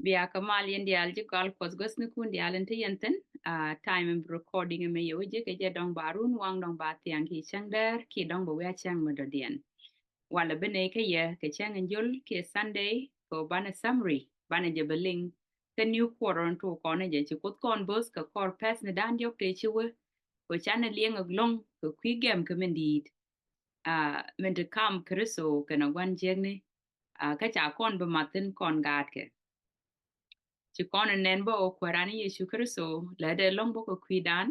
Bia kamal yen dial ji kal kos gos ni kun dial ente yenten time of recording me yo je ke je dong barun wang dong ba tiang ki chang der ki dong bo ya chang mo dien wala bene ke ye ke chang njul ke Sunday ko bana summary bana je beling the new quarter on to kon je chi kut kon bus ka kor pes ne dan yok te chi we ko chan ne lieng ak long ko kwi gem ke mendit men de kam kriso kana wan jeng ne ka cha kon be matin kon gat ke ci kon nen bo o kwarani Yesu Kristo le de long bo ko kwidan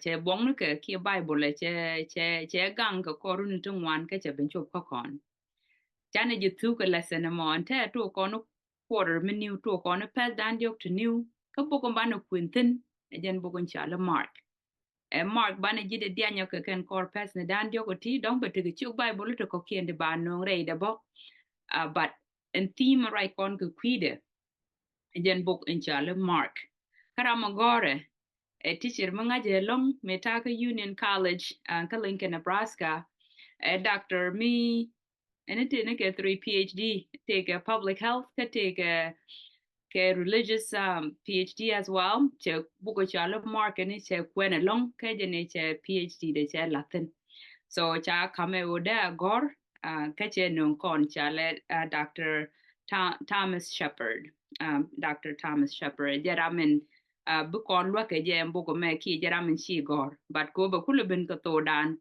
che bong ke ki Bible che gang ko korun tu wan ke che ben chop ko kon chane ji tu ke lesson mo ante to kon quarter menu to kon pe dan yok to new ko bo ko ban kwintin jen bo ko chala mark e mark bana ji de dia nyoke ken kor pes ne dan yok ti dong be ti chu Bible to ko kien de ban no re de bo but en theme right kon ko kwide jen book in Charlie Mark. Karamagore, a teacher Mangaje Long, Metaka Union College, Kalinka, Nebraska, a doctor me, and it didn't get 3 PhD, take a public health, take a religious PhD as well. Che buko Charlie Mark and it's a Quen Long, Kajan PhD, the chair Latin. So cha kame oda gor, kache non con Charlie, Dr. Thomas Shepard. Dr. Thomas Shepard jaramin bu kon wa ke jem bu ko me ki jaramin chi gor but ko ba kulu bin ko to dan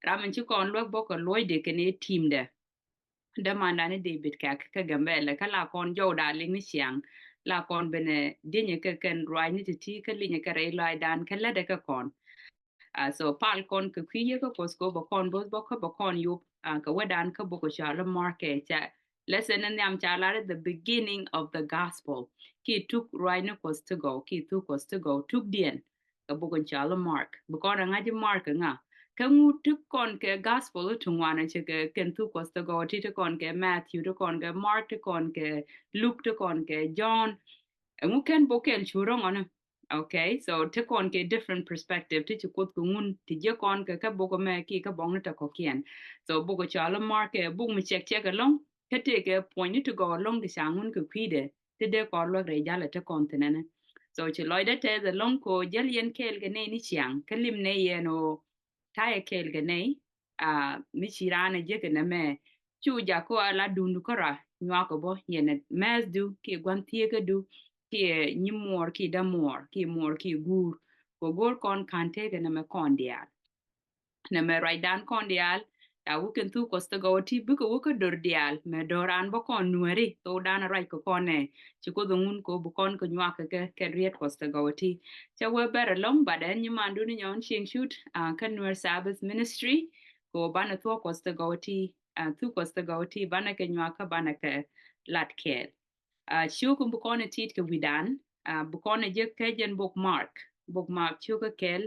ramin chi kon wa bo ko loy de ke ne team de manda ne David ka gambele kala kon jo da ling ni siang la kon bene dinye ke ken roi ni ti ke linye ke re lai dan ke le de ka kon so pal kon ke kwiye ko ko bo kon bo kon yu ka wedan ka bo ko shala market lesson in am chalare the beginning of the gospel ki took right was to go ki took was to go took dien ka bugun chala mark bukon nga di mark nga ka ngu took kon ke gospel to ngwana che ke ken took was to go ti to kon ke Matthew to kon ke Mark to kon ke Luke to kon ke John ngu ken boken churong ona okay so te kon ke different perspective ti chukot kungun ti je kon ke ka boko me ki ka bong ta ko kien so boko chala mark e buk mi check along te te ke point to go along the sangun ke kwide te de ko lo re jala te kon tenene so chi loide te the long ko jel yen kel ke ne ni chiang kelim ne yeno ta e kel ke ne mi chirane je ke na me chu ja ko ala dundu kora nywa ko bo yene mes du ki gwan tie ke du ki nyimor ki damor ki mor ki gur ko gor kon kante ke na me kon dial na me right dan kon dial ta wuken tu ko sta go ti bu ko ko dor dial me doran bo kon nueri to dan right ko kone ci ko dungun ko bu kon ko nywa ke riet ko sta go ti cha we ber long baden ni mandu ni nyon ching shoot kan nuer sabbath ministry ko bana to ko sta go ti tu ko sta go ti bana ke nywa ka bana ke lat ke chiu kum bukone tit ke widan bukone je kejen bookmark chiu ke kel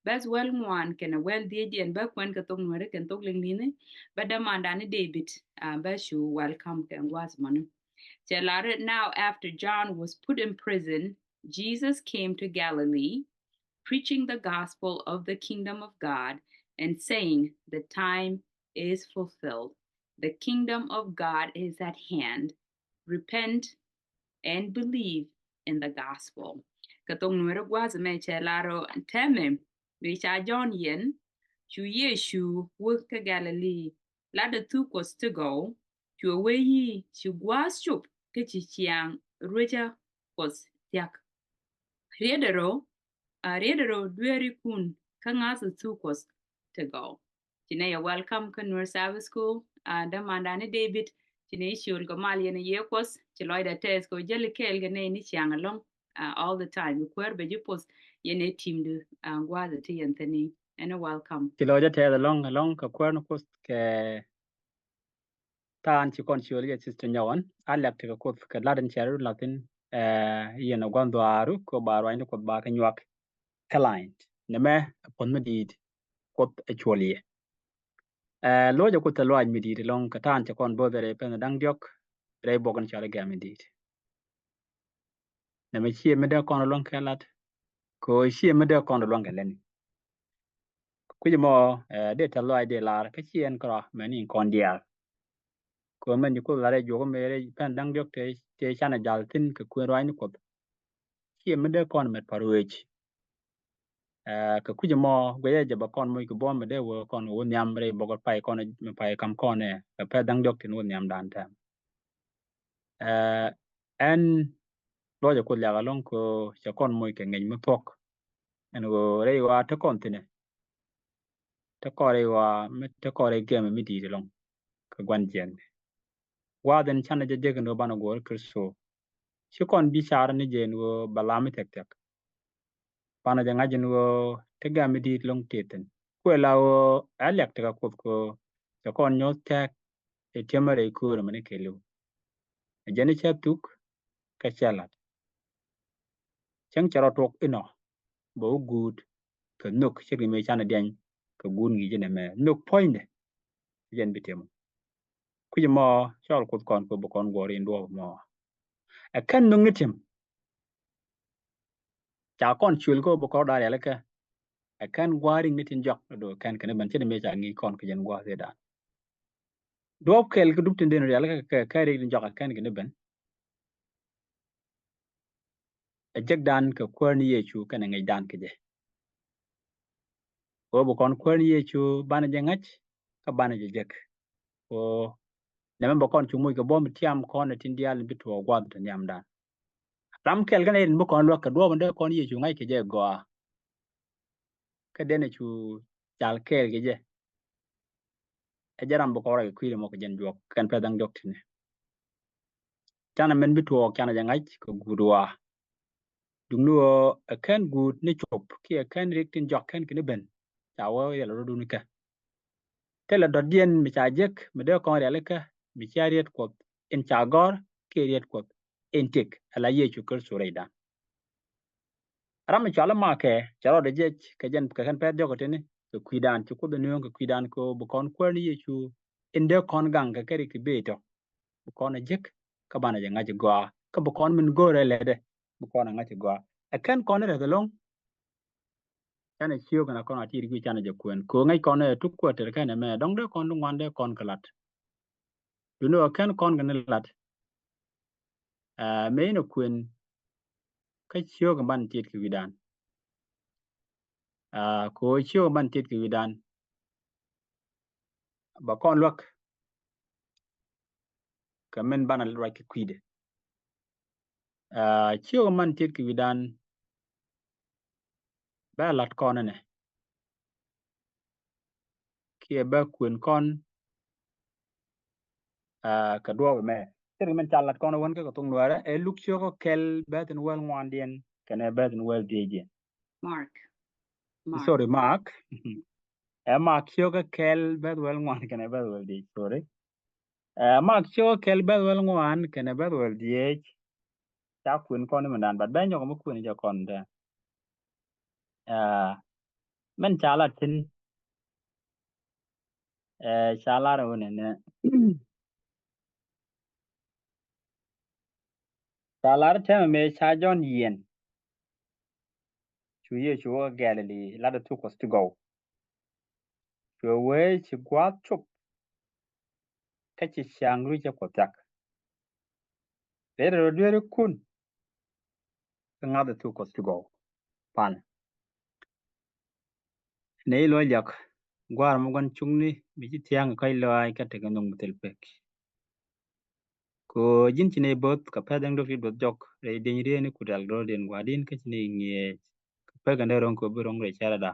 bas well ngwan kena well dien ba kwen ka tong nwere ken tong ling ba da mandane David ba shu welcome ken was manu Telare now after John was put in prison Jesus came to Galilee preaching the gospel of the kingdom of God and saying the time is fulfilled the kingdom of God is at hand repent and believe in the gospel. Katong nuero gwaza me chelaro teme richa John yen chu Yeshu wuka Galilee lada tu kos to go chu away ye chu gwas chup kichi chiang ruja kos tiak. Riedero dweri kun kangasa tu kos to go. Chine welcome kan Sabbath school da mandane David chine shul ko mal yene yekos ci loida tes ko jeli kel gene ni chiang along all the time kwer be jupos yene team de gwaza ti yentani and welcome ci loida tes along ko kwer no post ke tan ci kon shul ye sister nyawan alek te ko ke laden cheru latin yene gondo aru ko baro inde ko ba ka nyak client ne me pon medid ko e choliye loja ko te loaj medid long ka tan ci kon bodere pen dang diok re bogon chale ga medid ne me chi me de kon long kelat ko chi me de kon long gelen ku mo de te loaj de lar ka chien kro me ni kon dial ko men ko la re jo me re pen dang diok te chana jal tin ke ku roi ni ko chi me de kon met parwech ka kuje mo gwe je ba kon mo ko bom de wo kon wo nyam re bo ko pai kon me pai kam kon ne ka pe dang diok tin wo nyam dan ta en lo je ko la long ko che kon mo ke ngeng me pok en go re wa te kon tine te ko re wa me te ko re ge me mi di long ka gwan jen wa den chana je je no bana go kristo shi kon bi char ni jen wo balami tek tek pana je ngajin wo te ga mi di long teten ko la wo alek te ka ko che kon nyo tek e temare ko re mane ke lu jeni che tuk ka chalat chang charo tok ino bo good ka nok shi me chana den ka gun gi jene me nok point jen bitemo kuje mo chol ko kon ko bo kon gori ndo mo a kan no ngitim cha kon chul ko bo ko da ya ka a kan gwari ngitin jok do kan kan ban chene me cha ngi kon ko jen gwa se da do kel ko duptin den ya ka ka re din jok kan kan ban a jeg dan ka kwarni ye chu kan ngai dan ke je ko bo kon kwarni ye chu bana je ngach ka bana je jek ko ne men bo kon chu muy ko bom tiam kon tin dial bitu gwa to nyam dan ram kel kan en bo kon lo ka do ban de kon ye chu ngai ke je go ka dene chu chal kel ke je e jaram bo ko ra ku mo ko jen jok kan pe dang jok tine chana men bitu kana je ngach ko gudwa dungnu kan gud ne chop ki kan rikin jok kan kene ben chawo ya lo du nika tela do dien mi cha jek mi de kon rele ka mi cha riet ko en cha gor ke riet ko en tik ala ye chu kur sureida ram chala ma ke charo de je ke jen ka kan pe jok tene ko kuidan chu ko de no ko kuidan ko bu kon ko ni ye chu en de kon gang ka keri ki beto bu kon jek ka bana je ngaji gwa ka bu kon min gore le de bu kon ngaji gwa akan kon re long chane chiyo kana kon atiri gwi chane je kwen ko ngai kon e tuk ko ter kana me dong de kon ngwan de kon kalat you know kan kon gane lat me no kwen ka chiyo ga ban tit ki widan ko chiyo ban tit ki widan ba kon lok ka men ban al right ki kwide chiyo ga ban tit ki widan ba lat kon ne ki ba kwen kon ka do me ter men chalat kon won ka tung nuara e luk chiyo ko kel batin wel ngwan dien kana batin wel deje Mark. sorry mark Mark Sugar Kel Bedwell one can a bedwell di sorry. Mark Sugar Kel Bedwell one can a bedwell di chap queen conman, but Ben Yom Queen your conda. Men chala tin chala and chala tell me Chajon Yen. 2 years sure Galilee, ladder took us to go. To away she guat chop, catch a shang reach a kotak. Later a dear kun, another took us to go. Pan. Nay loyak. Gwar mo gan chungni biji tiang kai loai ka te ganong mutel pek ko jin chine bot ka pa dang do fi dot jok re den re ni kudal do den gwadin ka chine ngie ka pa gan ron ko burong re chala da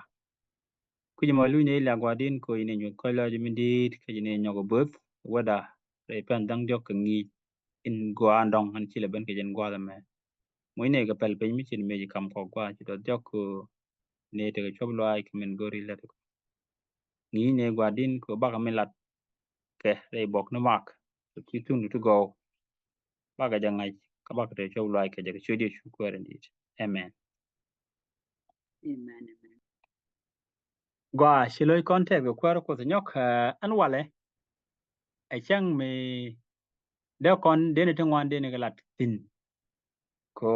ku jima lu ne la gwadin ko ine nyu kai la jimi dit ka jine nyogo bot wada re pan dang jok ka ngi in gwa andong an chile ben ka jen gwa da me mo ine ka pel pe mi chin me kam ko gwa chi dot jok ko ne te ka chob loai ka men gori la ni ne gwadin ko ba ka men lat ke re bok no mak ki tun to go baga jangai ka bak te show like ke je chudi chu ko rendit amen Amen. Amen. gwa shiloi contact ko kwaro ko nyok an wale a chang me de kon de ne tengwan de ne galat tin ko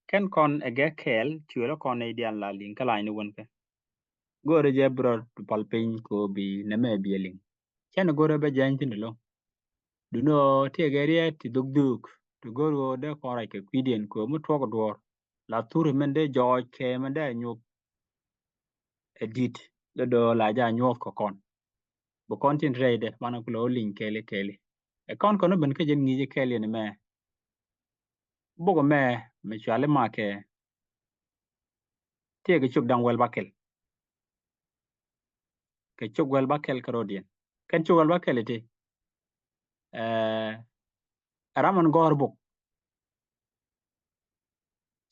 ken kon ege kel chulo kon e dian la lin kala ni won ke gore je bro palpin ko bi ne me bi lin chen gore be jan tin lo du no te gerie ti duk duk tu go de ko ra ke kwidien ko mu to ko dor la tur men de jo ke men de nyu edit le do la ja nyu ko kon bo kon tin rede mana ko lo lin kele kele e kon kono ben ke jen ngi kele ne me bo go me chale ma ke te ge chuk dang wel bakel ke chuk wel bakel karodien ken chuk wel bakel ti eh ramon gor buk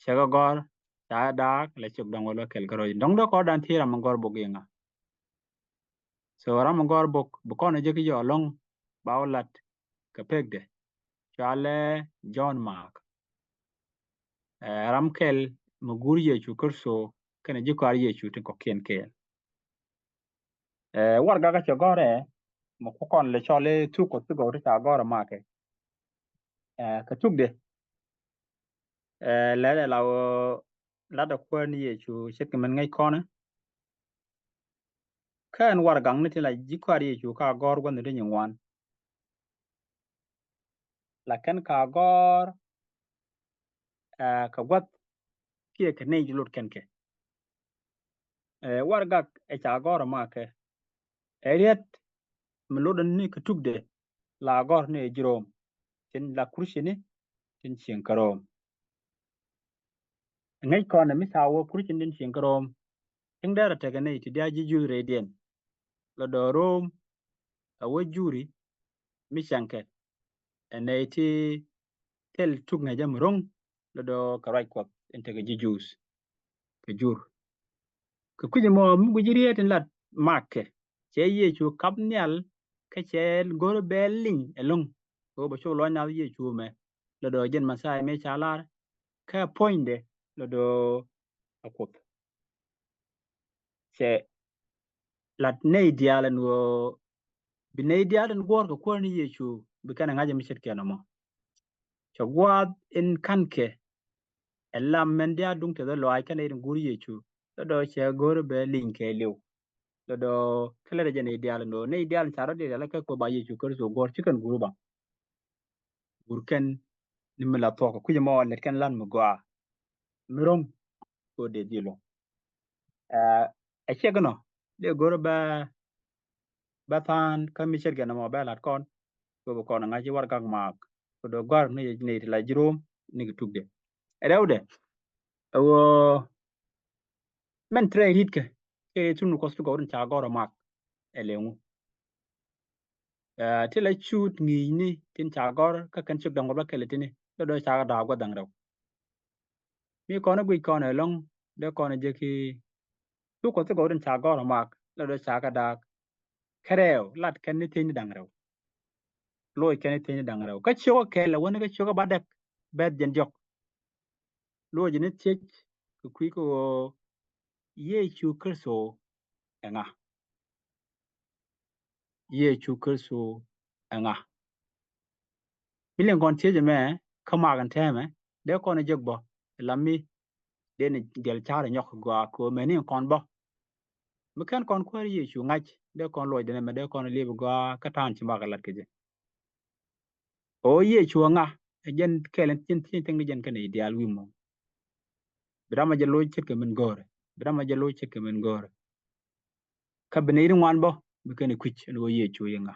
chega gor ta dak le chuk dang wel bakel karodien dong do ko dan ti ramon gor buk yinga so ramon gor buk bu kon je ki yo long bawlat ka pegde chale John Mark ramkel mugur ye chu kurso kana ji kwar ye chu tin ko ken ke war ga che gore mo ko kon le chole tu ko tu go ta gore ma ke ka tuk de le le la da ko ni ye chu chet ke man ngai kona kan war gang ni la ji kwar ye chu ka gor go ni de nywan la kan ka gor ka gwat ke ke ne ji lut ken ke war ga e cha gore ma ke eriet mlodan ni ka tuk de la gor ne jirom tin la kurshi ni tin shin karom ngai kona mi sawo kurshi din shin karom tin dara ta ga ne ti da ji ju redien la do rom a wajuri mi shanke ene ti tel tuk na jam rong la do karai ko inte ga ji jus ka jur ka kuji mo mu gujiri tin lat makke che ye chu kap nyal ka che gor belling elong ko ba chu lo na ye chu me la do jen masai me chalar ka poinde la do akop che lat ne dialen wo bi ne dialen gor ko ni ye chu bi kana ngaje mi chet kenamo cho gwad in kanke elam men dia dung te lo ay kana irin guri ye chu la do che gor belling ke lew lo do kala da jane ideal no ne ideal charo de la ka ko ba ye chukur so gor chicken guru ba gurken nimla to ko kuje mo le ken lan mu gwa mirom ko de dilo a chegno de gor ba tan ka mi cher gana mo ba lat kon ko ko na ngaji war kak mak ko do gor ne la jirom ni tugde rewde wo men tre ritke ke tunu ko stu ko cha gor mak elengu ti la chut ngi ni tin cha gor ka kan chuk dang ba kele tini do cha da gwa dang raw mi ko na gwi ko na long de ko na je ki tu ko to den cha gor mak do cha ka da krew lat kan ni tin dang raw loy kan ni tin dang raw ka cho ke la wona ka cho ba dak bed jen jok lo je ni che ku kwi ko ye chu kerso nga ye chu kerso nga milen kon che je me kama kan teme de ko na jog bo lami den del chara nyok gwa ko meni kon bo mekan kon ko ye chu ngach de kon loy de me de kon libu gwa ka tan ci magalat ke je o ye chu nga jen kelen tin tin tin jen kan ideal wi mo brama je loy ci ke men gore brama je loy ci ke men gore ka bene ri wan bo mekan kuch no ye chu nga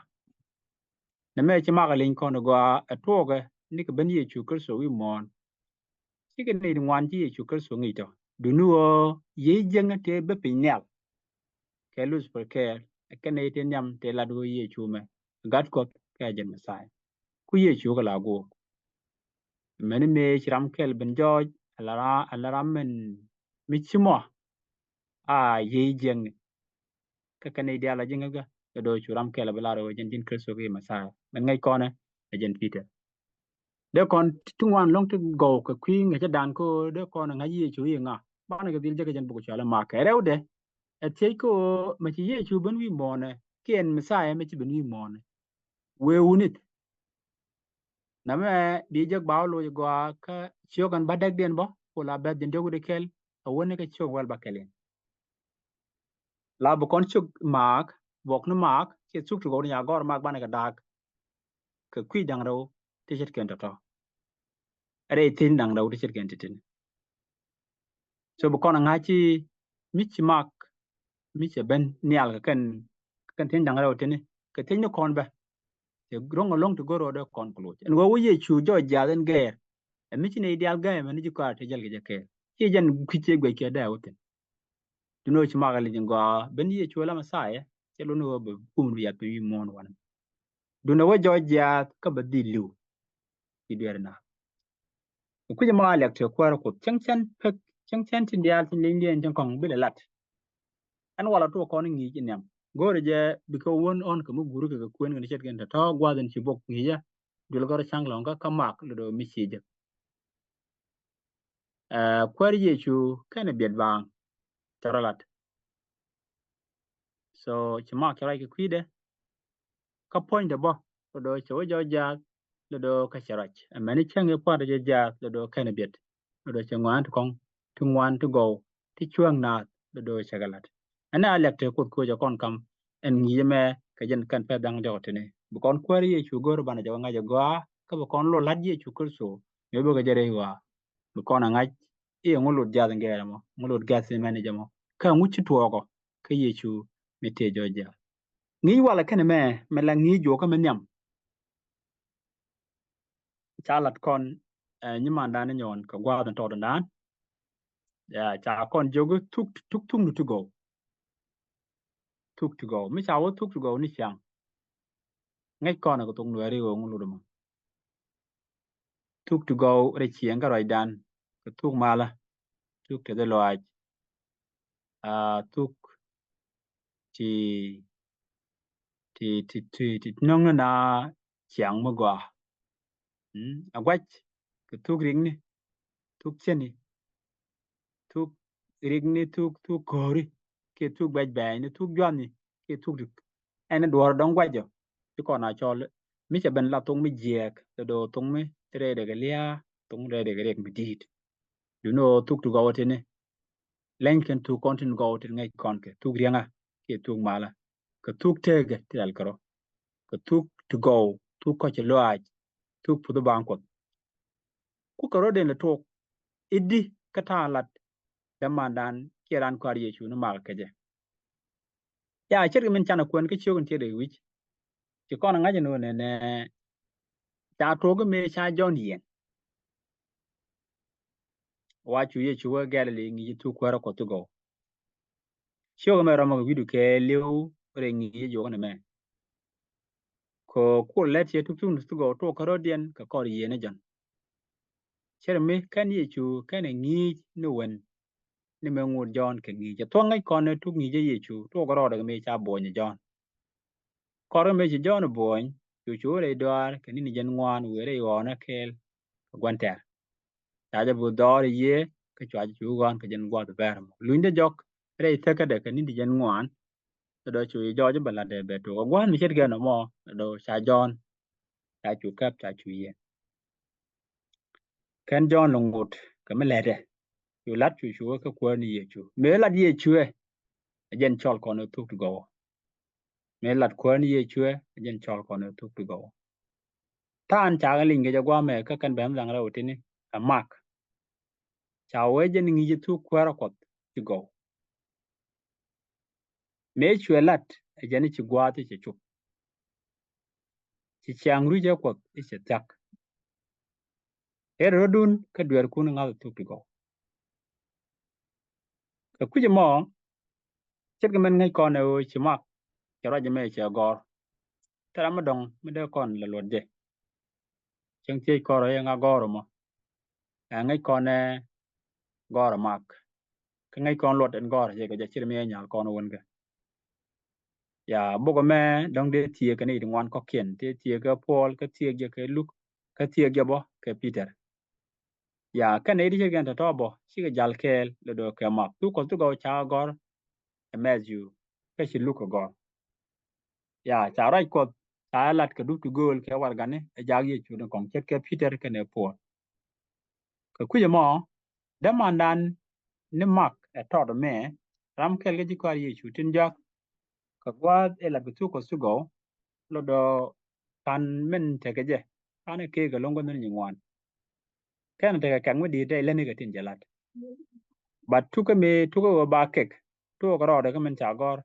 na me ci magalin kon gwa atoge ni ke ben ye chu kerso wi mon ci ke ne ri wan ci ye chu kerso ngi to dunu o ye jenga te be pinyal ke luz per ke ke ne te nyam te la do ye chu me gat ko ke jen masai ku ye chu la go men me chiram kel ben joj alara men mi chimo a ye jeng ka ne dia la jenga ga do churam kel bela ro jen jin kreso ke masai men ngai kone jen peter de kon tungwan long to go ka kwi nge dan ko de kon nga ye chu ye nga ba na ga dil je jen bu cha la ma ke rewde e te ko ma chi ye chu ben wi mone kien masai me chi ben wi mone we unit na me di je baw lo go ka chio kan badak den bo ko la bad den dogu de kel a woni ka chio wal bakelen la bo kon chuk mak bok no mak che chuk to go nya gor mak ban ka dak ka kui dang ro ti chet ken to are tin dang ro ti chet ken tin so bu kon nga chi mi chi mak mi che ben nial ka kan tin dang ro tin ka tin no kon ba te grong long to go ro de kon klo en wo ye chu jo ja den ger en mi chi ne ideal ga men ji ka te jal ge ke chi jan ku che gwe ke da woten du no chi mak le jin go ben ye chu la ma sa ye che lo no bu kum ya tu yi mon wan du no wo jo ja ka ba di lu ki der na ku je ma lek te kwar ko chang pek chang tin dial tin ling dien jang kong bi le lat an wala to ko ni ji nyam gore je bi ko won on ko mu guru ka kwen ni chet gen ta gwa den chi bok ni ya dul gor chang long ka mak lo do mi chi je kwar ye chu kana biet bang taralat so chi mak ra ki kwide ka point de bo lo do cho jo ja lo do ka charach amani chang e par je ja lo do kana biet lo do changwan to kong tungwan to go ti chuang na lo do chagalat ana lek te ko ja kon kam en ngi me ka jen kan pe dang jo tene bu kon kwari ye chu gor bana jo nga jo ga ka bu kon lo lad ye chu kur so me bu ga jere wa bu kon nga e ngulut ja ngere mo ngulut gas mane jamo ka nguchi tuogo ka ye chu me te jo ja ngi wala kene me la ngi jo ka men yam chalat kon nyima ndane nyon ka gwa dan to dan ya cha kon jogo tuk to go mi cha wo tuk to go ni chang ngay con ko tung nuari go ngulu dum tuk to go re chiang ka roi dan ko tuk mala tuk te de loaj tuk ti nong na chiang mo gwa agwach ko tuk ring ni tuk chen ni tuk ring ni tuk kori ke tuk baj bay ni tuk jon ni ke tuk dik en duor dong gwajo ti ko na chol mi che ben la tung mi jek do tung mi tre de galia tung de rek mi dit you know tuk to go tene lenken tu kontin go til ngai konke tuk rianga ke tuk mala ka tuk tege til karo ka tuk to go tuk ko che loaj tuk pu do banko ku karo den le tok iddi kata lat damandan kiran kwar ye chu no mal keje ya cher min chana kwen ke chugun te de wich ti kon ngaje no ne ta to me cha jon yen wa chu ye chu wa gale le ngi tu kwara ko to go chugo me romo widu ke lew re ngi jo ne me ko ku let ye tuk tu go to karo den ka kor ye ne jan cher me kan ye chu kan ngi no wen ni me ngur jon ke ngi je to ngai kon ne tuk ngi je ye chu to ko ro de me cha bo ni jon kor me ji jon bo chu chu re dwar ke ni jen ngwan we re yo na kel gwan ter ta je bu dor ye ke chwa chu gon ke jen gwa ber mo luinde jok re te ka de ke ni jen ngwan do chu jo je bala de be to gwan mi chet ge no mo do cha jon cha chu kap cha chu ye ken jon lungut ke me le de yu lat chu chu ka ko ni ye chu me lat ye chu e jen chol ko no tuk go me lat ko ni ye chu e jen chol ko no tuk go tan cha ga linge ja gwa me ka kan bem lang ra utini a mak cha we jen ngi je tu kwara ko ti go me chu lat jen chi gwa ti chu chi chang ru je ko ti che tak er rodun ka dwer kun ngal tuk go ka ku je mo chet ga men ngai ko ne o chi mak cha ra je me che gor tara ma dong me de kon la lo de chang che ko ro nga gor mo ngai ko ne gor mak ka ngai kon lot en gor je ga je chi me nya ko no won ga ya bogo me dong de tie ka ni ngwan ko kien te tie ga pol ka tie ga ke luk ka tie ga bo ke peter ya ka ne ri ga ta to bo chi ga jal kel le do ke mak tu ko tu go cha gor emezu ka chi luk gor ya cha rai ko ta lat ka du tu gol ke war ga ne e ja ye chu kong chet ke peter ke ne po ka ku je mo da mandan ni mak e to do me ram kel ga ji ko ye chu tin jak ka gwa e la tu ko su go lo do kan men te ke je kan ke ga longo ni ngwan kan te ka kan di te le ni ga tin jalat but tuka me tuka ba kek to ko ro de men cha gor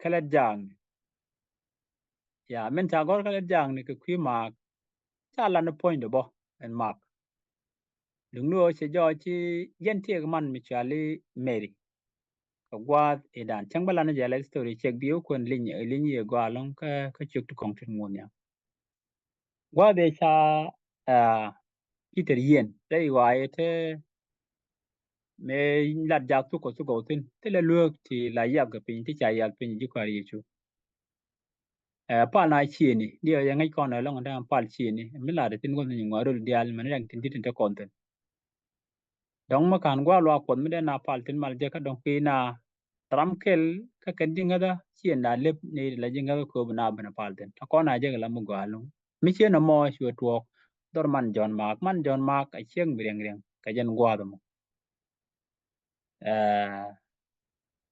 kala jang ya men cha gor kala jang ni ke kwi ma cha la no point bo en mak lung no che jo chi yen tie man mi cha li meri ko gwa e dan chang bala na jala story check bio kon lin ye gwa long ka chuk tu kong tin ngun ya gwa de cha Peter yen dai wa te me lat jak tu ko su go tin te le luok ti la yap ga pin ti cha yap pin ji kwa ri chu pa na chi ni dia ya ngai kon long da pal chi ni mi la de tin ko ni ngwa ro dial man yang tin tin te kon tin dong ma kan gwa lo kon mi de na pal tin mal je ka dong pi na tram kel ka ken dinga da chi na lep ni la jinga ko na bana pal tin ta ko na je ga la mu gwa lo mi chi na mo chu tuok dor man jon mak a chieng bi reng ka jen gwa do mo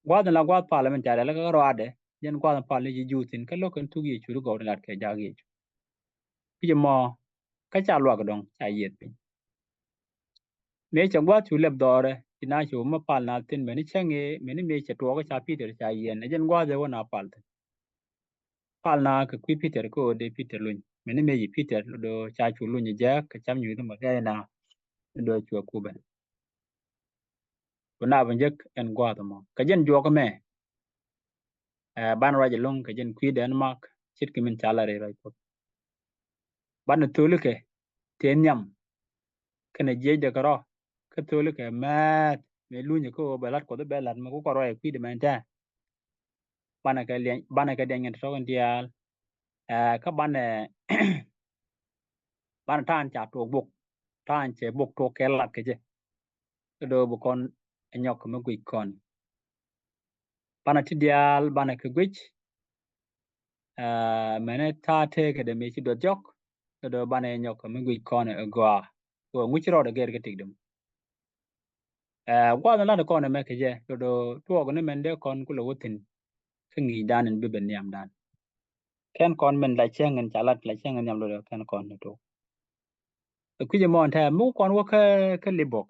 gwa la gwa parliamentary la ka ro ade jen gwa pa le ji jutin ka lo kan tu gi chu go na ke ja gi pi mo ka cha lo ga dong cha yet pi me cha gwa chu lep dore ina chu ma pal na tin me ni chenge me ni me cha to ga cha pi der cha yen jen gwa de wona pal na ka kwi Peter ko de Peter lun me ni me yi Peter do cha chu lun ja ka cham nyu ma ga na do chu ku ben ko na ban jek en gwa do mo ka jen jo ko me ban ra je long ka jen kwi Denmark chit ki min cha la re ko ban tu lu ke ten nyam kana je de karo ka tu lu ke mat me lu ni ko balat ko de belat ma ko ro e kwi de men ta bana ka den to kan dial ka ban ban tan cha to buk tan che buk to ke lat ke je do bu kon nyok ma gwi kon bana ti dial bana ka gwi mene ta te ke de me chi do jok do bana nyok ma gwi kon gwa ko ngu chi ro de ger ke tik dum gwa na la ko na me ke je do to ko ne men de kon ku lo wutin ke ngi dan en bi ben yam dan ken kon men la chengen chalat la chengen yam lo ken kon to ku je mon ta mu kon wo ke libok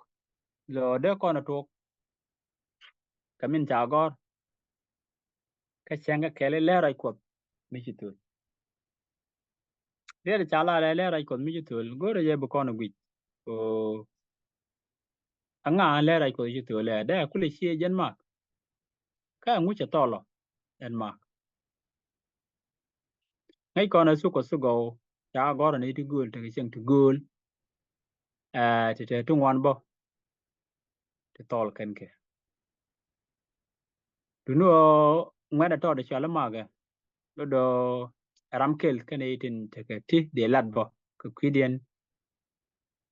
lo de kon to kamin cha gor ka chenga kele le ra ko mi chi tu de cha la le ra ko mi chi tu go re je bu kon gwi o anga le ra ko chi tu le de ku le chi jen ma ka ngu cha to lo en ma ngai kon su ko su go cha gor ni ti gul te cheng tu gul te tu ngwan bo te tol ken ke tu no ngada to de cha la ma ga do ram kel ken itin te ke ti de lat bo ko kwidien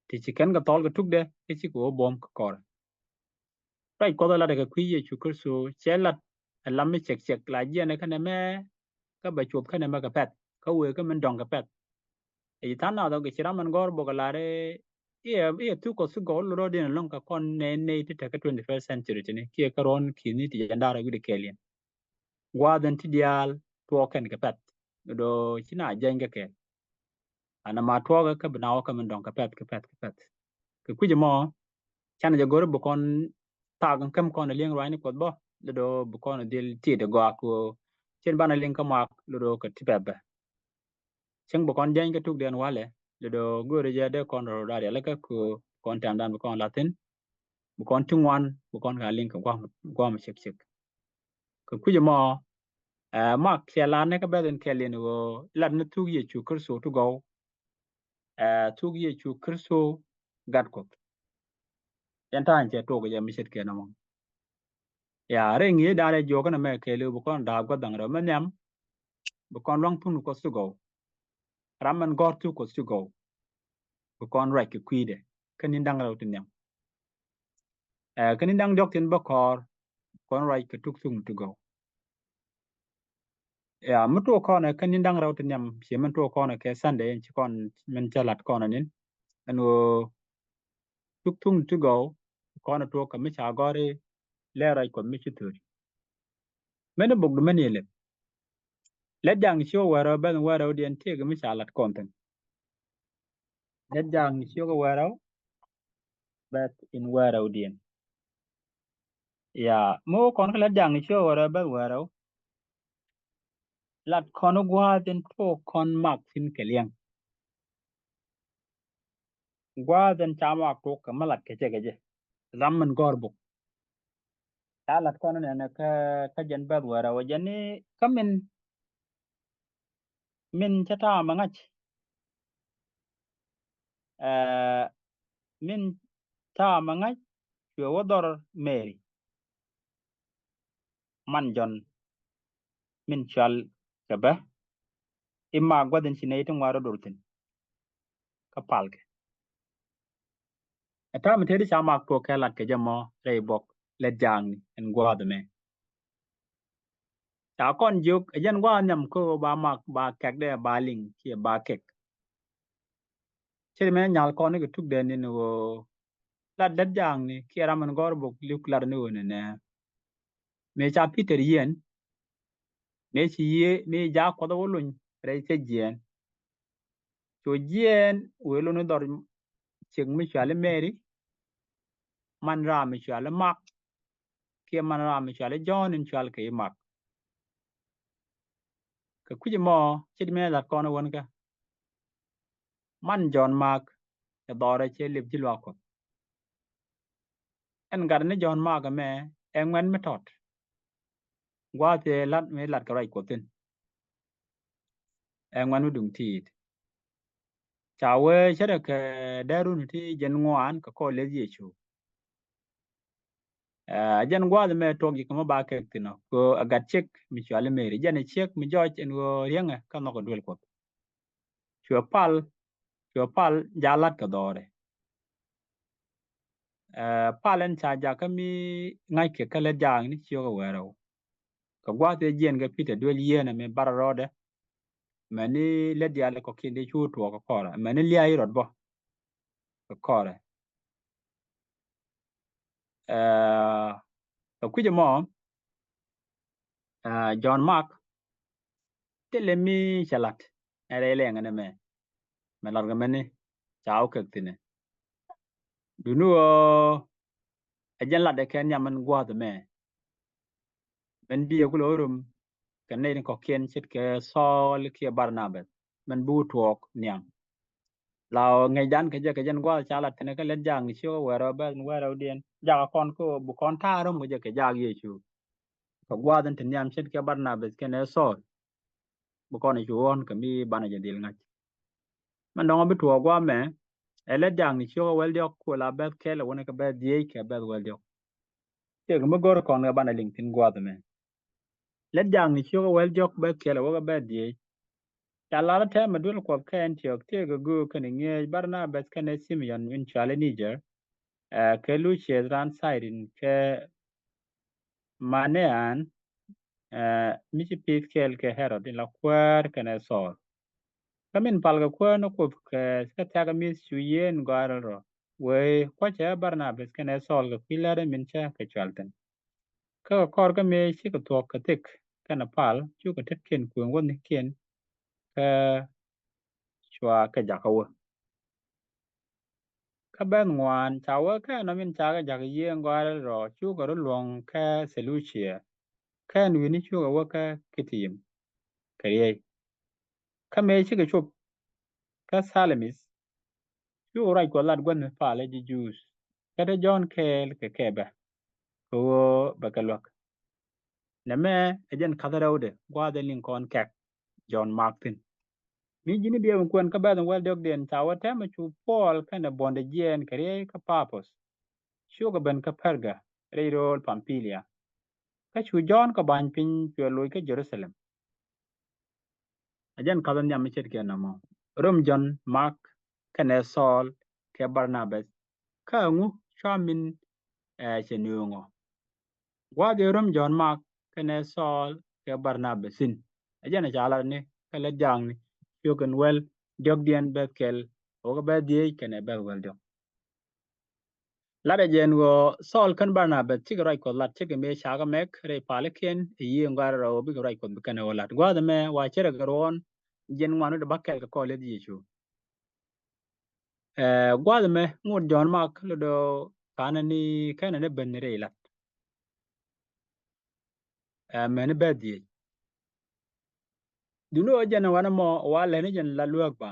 ti chicken ga tol ga tuk de ti chi ko bom ko kor rai ko la de ga kwiye chu kur su chelat lam mi chek la je ne kan me ka ba chup kan me ka pet ka we ka men dong ka pet e tan na do ga chiram man gor bo ga la re ye tu ko su go lo de long ka kon ne ti te ka 21st century ti ne ki ka ron ki ni ti janda ra gu de kelien gwa den ti dial to ken ka pet do china jenga ke ana ma to ga ka bna ka men dong ka pet ka kuje mo chana ja gor bu kon tagan kam kon lieng rai ni kod bo do bu kon dil ti de go ko chen bana lieng ka mak do ka ti bebe chen bu kon jen ka tuk den wale do gore ja de kon ro da le ka ko kon tam dan bu kon latin bu kon tungwan bu kon ga lieng ka gwa ma chek ka kuje mo mak kela ne ka beden kelien wo lad na tu ye chu kurso tu go tu ye chu kurso gad ko yan ta che to ga ya mi chet ke na mo ya re ngi dale jogo na me kele bu kon da go dang ro menyam bu kon long tun ko su go ramen gor tu ko su go bu kon ra ki kwide kanin dang ro tin yam kanin dang dok tin ba kor kon ra ki tuk sung tu go ya mutu ko na kanin dang ro tin yam che man to ko na ke sande en chi kon men chalat ko na nin anu tuk tung tu go ko na to ka mi cha gore le ra ko mi chi tu men bu du men yele let jang show where ben where dien te ga misalat content let jang show where but in where dien ya mo kon let jang show where ben where lat kon gwa den to kon mak tin keliang gwa den chama ko kamalat keje zaman gorbo talat kon ne ka jen ben where jani kamin min chata mangach min ta mangach yo wodor meri man jon min chal kaba imma gwadin sinay tun waro durtin ka palke ata mi tedi chama ko kelat ke jamo rei bok le jang en gwad me ta kon juk jen gwa nyam ko ba mak ba kek de ba ling ki ba kek chiri me nyal kon ni tuk de ni no la de jang ni ki raman gor bok luk lar ni wona ne me cha peter yen me chi ye me ja ko do lun rei che jen to jen we lo no dor ching mi chale meri man ra mi chale mak ki man ra mi chale jon in chal ke mak ka kuji mo chit me la kono won ka man John Mark e dore che lip ji lwako en gar ne John Mark me e ngwen me tot gwa te lat me lat ka rai ko tin e ngwen udung tit chawe chere ke darun ti jen ngwan ka ko le ji chu jen gwa me to gi kuma ba ke tino ko agat chek mi chwale meri jen chek mi joj en go rienga ka no ko dwel ko chwa pal jalat ka dore palen cha ja ka mi ngai ke kala jang ni chiyo ga wero ka gwate jen ga pite dwel yena me bararode mani le diale ko kinde chu to ko kora mani li ai rod bo ko kora ka kuje mo John Mark tele mi chalat ere le ngane me lar ga mani chao ke tine dunu ajen la de ken yaman gwate me men bi ko lorum kan ne ko ken chit ke sol ke barnabas men bu tuok niang lao ngày dan ke je ke jen gwa chala tene ke le jang ni cho wero ba wero dien ja kon ko bu kon ta ro mu je ke ja ye chu ko gwa den tin yam chet ke barnabas ke ne so bu kon chu on ke mi bana je dil ngach man dong bi tuo gwa me e le jang ni cho wel dio ko la ba ke le wona ke ba die ke ba wel dio te ko mo gor kon ga bana ling tin gwa de me le jang ni cho wel dio ba ke le wo ba die Chalala te madul kwa ken tiok te gu kene nge Barnabas kene Simeon in chale Niger ke Lucius ran sirin ke manean michi pit kel ke Herod in la kwer kene sol kamin palga kwer no kup ke taga mis chuyen gwaral ro we kwache Barnabas kene sol ke pilare min cha ke chalten ka kor ka me chi ka tok ka tik kana pal chu ka tek ken kwen won ken ka chwa ka jakawa ka ben ngwan chawe ka no min chaga jag yeng gwar ro chu ko luong ka selucia ka nu ni chu ga ka kitim kariye ka me chi ga chup ka salamis chu rai ko lat gwan pa le ji jus ka de John kel ke keba ko bakalwak na me ejen kadaraude gwa de Lincoln kek John Martin mi jini biya kwen ka ben wel dog den chawe tema chu Paul kana bonde jen kariye ka papos chu ga ben ka perga Reirol Pampilia ka chu John ka ban pin pyo loy ka Jerusalem ajan kadan nyam chet ke namo rom John Mark kane Saul ke Barnabas ka ngu chamin chenungo wa de rom John Mark kane Saul ke Barnabas sin ajan chala ne kala jang ni pyo kan wel jog dien bekel o ga ba die kane ba wel dog lada jen go sol kan Barnabas chigarai ko lat chige me shaga mek re palekin yi ngara ro bi garai ko bikana walat gwada me wa chere garon jen wanu de bakkel ko le di chu gwada me ngur John Mark lo do kana ni kana ne ben re lat me ne bedi duno jen wana mo wala ne jen la luak ba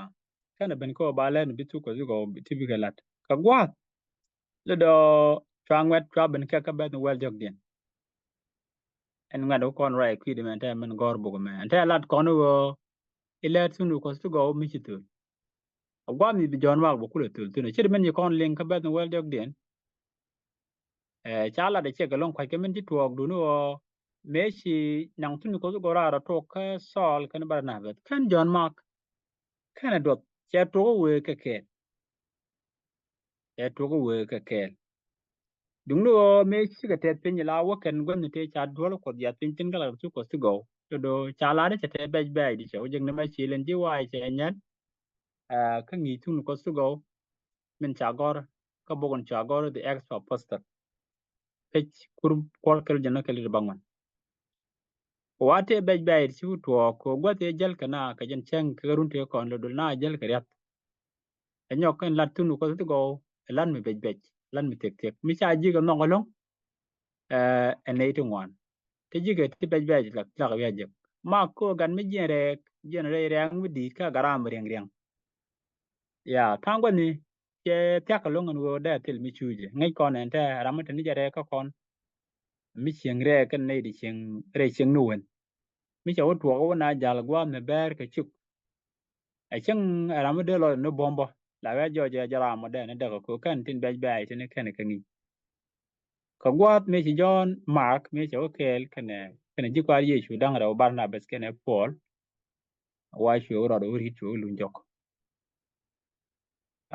kana ben ko ba len bitu ko go tibi galat ka gwat lo do changwet chwa ben ka ben wel jog din en ngado kon rai kwi de men ta men gor bugo me anta lat kono go ilet sunu ko stu go mi chitu agwa mi bi John Mark bu kule tul tune chiri men yi kon ling ka ben wel jog din chala de che galon kwa kemen ti tuok du no me shi nang tunu ko go ra to ka sol kan barna bet kan John Mark kan dot che to we ke ke dung no me shi ga tet pin la wo ken gon te cha dol ko ya tin tin gala su ko stu go to do chala de che be be di che jeng ne ma shi len ji wai che nyan ka ngi tunu ko stu go min cha gor ka bogon cha gor the extra poster pech kur kwalkel jana kali bangon wate bej bayir si to ko gote jel kana ka jen cheng karun te kon lo na jel karyat enyo kan latunu ko to go lan mi bej lan mi tek mi cha ji ga nongolong ene to ngwan te ji ga ti bej la ga je ma ko gan mi jen re ang mi di ka garam reng ya tangwa ni ke tyak longon wo da tel mi chuje ngai kon ente ramata ni jare ka kon mi cheng re kan nei di cheng re cheng nuwen mi cha wo tuo ko na jal gwa me ber ke chuk a cheng ram de lo no bombo la ga jo je jara mo de ne de ko kan tin be be tin kan kan ni ko gwa me chi John Mark me cha wo kel kan ji kwa ye chu dang ra barna bes ken Paul wa chu ro do ri chu lu jok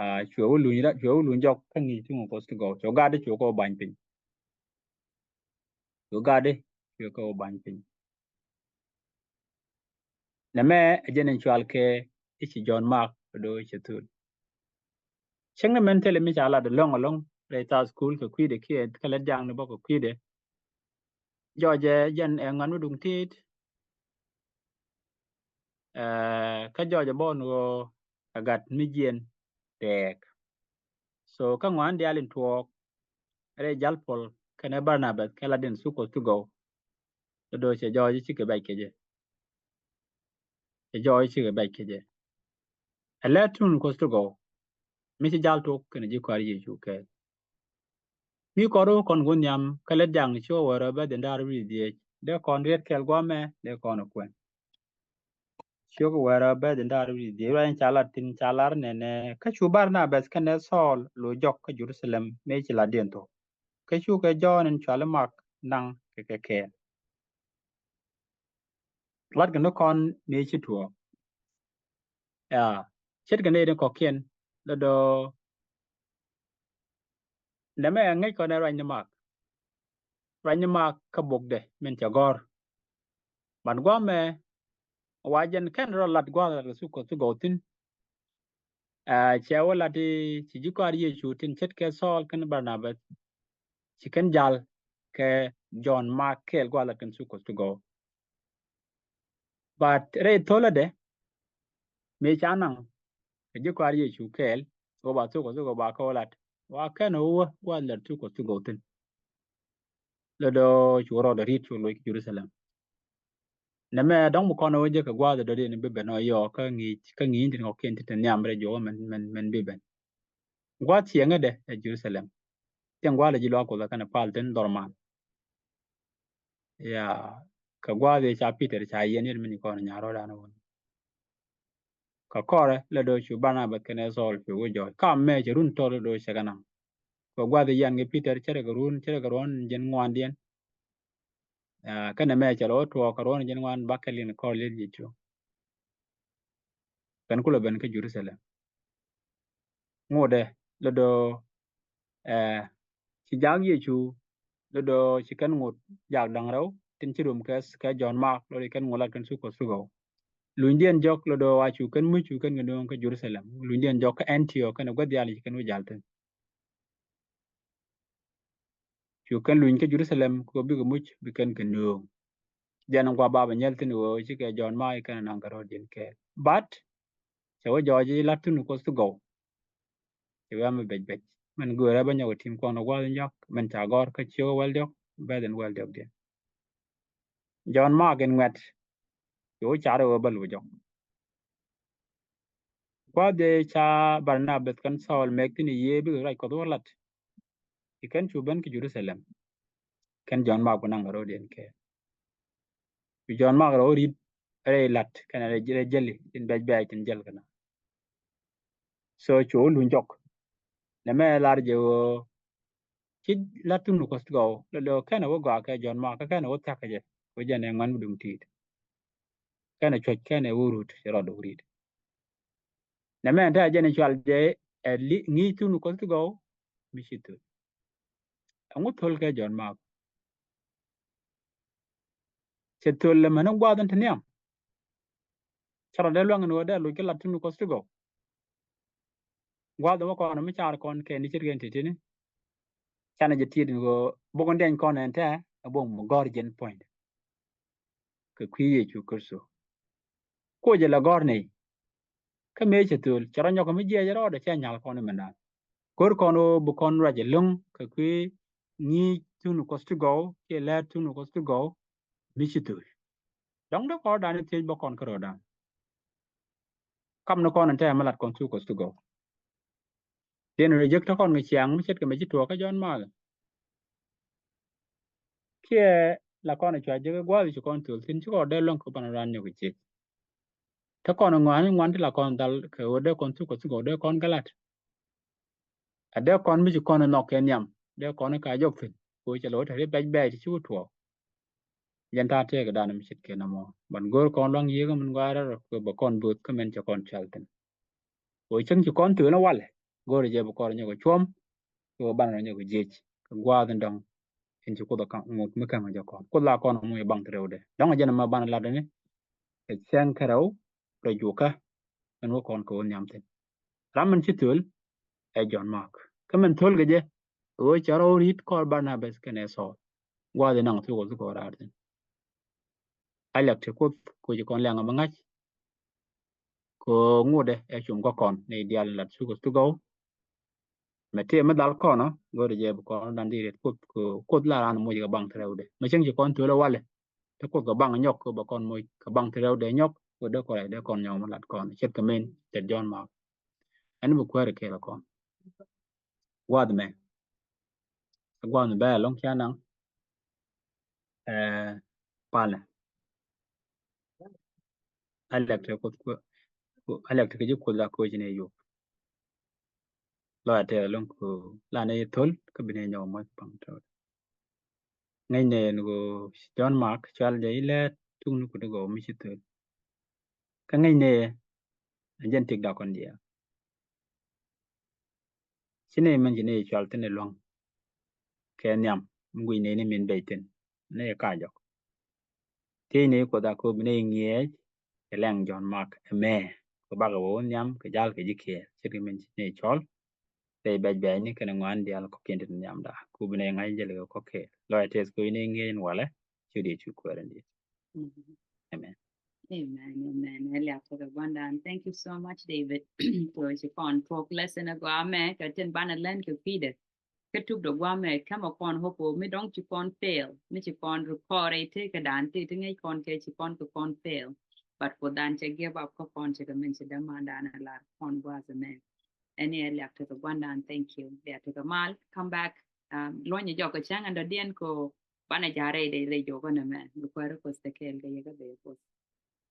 a chu lu jok kan ni tu ko sto go cho ga de chu ko ban pin chu ga de chu ko ban pin na me jenen chwal ke ichi John Mark do chi tu cheng na men tele mi cha la de long re ta school ko kwi de ki ka le jang no ko kwi de jo je jen e ngan dung tit ka jo je bon go agat mi jien tek so ka ngwan de alin tuok re jal pol kene Barnabas kala den su ko tu go do che jo chi ke bai ke je che jo chi ke bai ke je ale tun ko tu go mi chi jal to kene ji kwari ye chu ke mi ko ro kon gun yam kala jang cho wora ba den dar wi die de kon ret kel go me de kon ko Shuk wera be den dar wi di ran chala tin chalar ne ka chu Barnabas kene sol lo jok ka Jerusalem me chila den to ka chu ke John en chala mak nang ke lat ga no kon ne chi tuo ya chet ga ne ko kien lo do ne me ngai ko ne ran mak ka bok de men cha gor ban gwa me wajen ken ro lat gwa la su go tin che wala ti chi ji ko ye chu tin chet ke sol kan Barnabas chi ken jal ke John Mark kel gwa la kan su go but re thola de me chanang ke ji ko ye chu kel go ba su go ba ko lat wa ken wa la su go tin lo do chu ro da rit chu lo Jerusalem na me dong mo kono je ka gwa da de ne be no yo ka ngi tin ko ken tin nyam re jo men be ben gwa tienge de Jerusalem tiang gwa le ji lo ko la kana pal tin dorman ya ka gwa de cha Peter cha yen ni mi ko nya ro da no ka kore le do chu Barnabas kene sol chu wo jo ka me che run to do che kana ko gwa de yan ge Peter chere ga ron jen ngwan dien kana me che lo to ka ron jen ngwan bakelin ko le ji chu kan kula ben ka Jerusalem ngode le do ci jag ye chu le do ci kan ngut jag dang raw tin ci rum ka John Mark lo kan ngola kan su ko su go lunden jok lo do wa chu kan ngado ka Jerusalem lunden jok ka Antioch kan god yali kan wo jalten chu kan luin ke Jerusalem ko bi ko much bi kan no jana kwa baba nyal tin wo chi ke John Mai kan nan karo din ke but chawo joji latun ko to go che wa me bej man go ra banya tim ko no wal nyok man cha gor ka chiyo wal dok beden wal dok de John Ma gen wet yo cha ro bal wo jok kwa de cha Barnabas kan Saul mek tin ye bi ra ko do lat ikan chu ban ki Jerusalem kan John Ma ko nan karo din ke John Ma ro rid re lat kan re jelli tin bej tin jel kana so chu lu jok na me lar je wo chi latun ko go lo kana wo ga ka John Ma ka kana wo ta ka je wo je ne ngan dum ti kana choj kana wo rut ro do rid na me ta je ne chwal je ngi tun ko go mi shitu angu tol ka John Ma che tol le man gwa dan tanyam chara de lo ngano de lo ke latun ko go gwa do ko no mi char kon ke ni chirgen ti ni kana je ti go bogon den kon en ta abong mo gorgen point ka kwiye chu kurso ko je la gor nei ka me che tul chara nyoko mi je ro de cha nyal kon mena kor kono bu kon raje lung ka kwi ni tunu ko go ke la tunu ko go mi che tul dong do ko dan te bo kon kro dan kam no kon ta malat kon tu ko go den reject kon ngi chiang mi chet ka me chi to ka jon ma ke la kon cha je gwa ji kon tul tin chu ko de lung ko pan ran nyu chi ta kon ngwan la kon dal ka de kon tu ko go de kon galat ade kon mi kon no ke nyam de kon ka jok fin ko che lo ta re be chi chu to yan ta te ga dan mi chit ke na mo ban gor kon long ye ga mun ga ra ko ba kon but ka men cha kon chal ten ko chen chi kon tu na wal gor je ba kon nyo ko chom ko ban ra nyo ko je ko gwa den dong en chi ko da kan mo mi kan ga kon ko la kon mo e bang tre de dong je na ma ban la de ni e chen ka raw re ju ka en wo kon ko nyam ten ram man chi tul e John Mark ka men tul ga je o cha ro rit ko Barnabas ka ne so gwa de nang tu ko ra ten alak te ko je kon lenga mangach ko ngude e chum ko kon ne dial lat su ko go mete me dal kono go je ko dan dire ko la ran mo ga bang treude me cheng je kon to la wale te ko ga bang nyok ko ba kon mo ka bang treude nyok ko de ko de kon nyom lat kon chet ka men te John ma an bu kwere ke la kon wad me gwan ba long chanang pala alak te ko alak te je ko la ko je ne yo lo te long ko la ne tol ka bine nyom mo bang treude ngay ne go John Mark chal de ile tung ko go mi chitu ka ngay ne jen tik da kon dia chine man jine chal tene long ke nyam ngui ne ni min beten ne ka jok te ne ko da ko bine ngie eleng John Mark me ko ba go nyam ke jal ke jike chiri min ne chol te baj baj ni kana ngwan dia ko kende nyam da ku bine ngai jele ko ke lo tes ko ne ngie wala chiri chu ko randi amen. Amen, amen. Elia for the wonder, and thank you so much, David, for your con talk lesson ago. Amen. Katin banalan kapide. Katuk the guame come upon hopo me don't you con fail. Me you con record take a dante to ngay con ke you con fail. But for dante give up con to the mention demand and a lot con was a man. Any Elia to the wonder, and thank you. There to the mal come back. Lonya joka chang and the dien ko banajare de jogo na man. The quarter was the kale the yaga